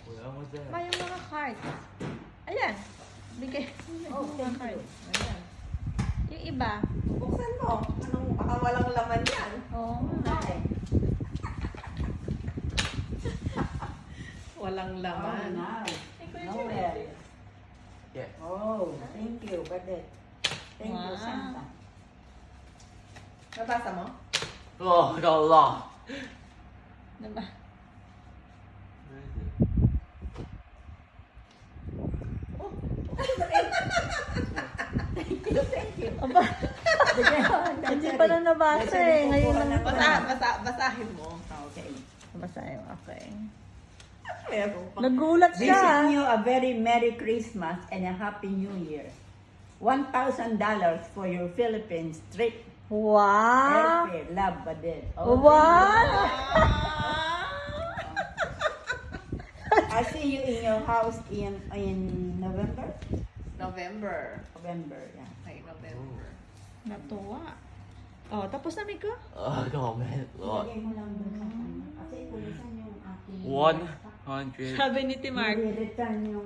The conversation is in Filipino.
Wala mo dyan. May yung mga cards. Ayan. Bigay. Oh, Yung mga thank you. cards. Ayan. Yung iba. Buksan mo. Anong, baka walang laman yan. Oo nga. Ay. Walang Oh, laman. nice. Kuya Noel. Yeah. Oh, thank you, Badet. Thank you, Wow. Santa. Nabasa mo? Oh, Allah. Diba? Where is it? Thank you. Aba, hindi pa na nabasa eh. Ngayon lang. Basahin mo. Okay. Nabasa yun. Okay. Meron pa. Nagulat Wishing siya. you a very Merry Christmas and a Happy New Year. $1,000 for your Philippines trip. Wow. Airfare, love, Badet. Wow. I'll see you in your house in November? November. November, yeah. Ay, November. Natuwa. Oh, tapos na, Miko? Oh, comment. Lord. Lagay mo lang doon sa kanya. Kasi kulisan yung aking... 100. Sabi ni Timar, I-return yung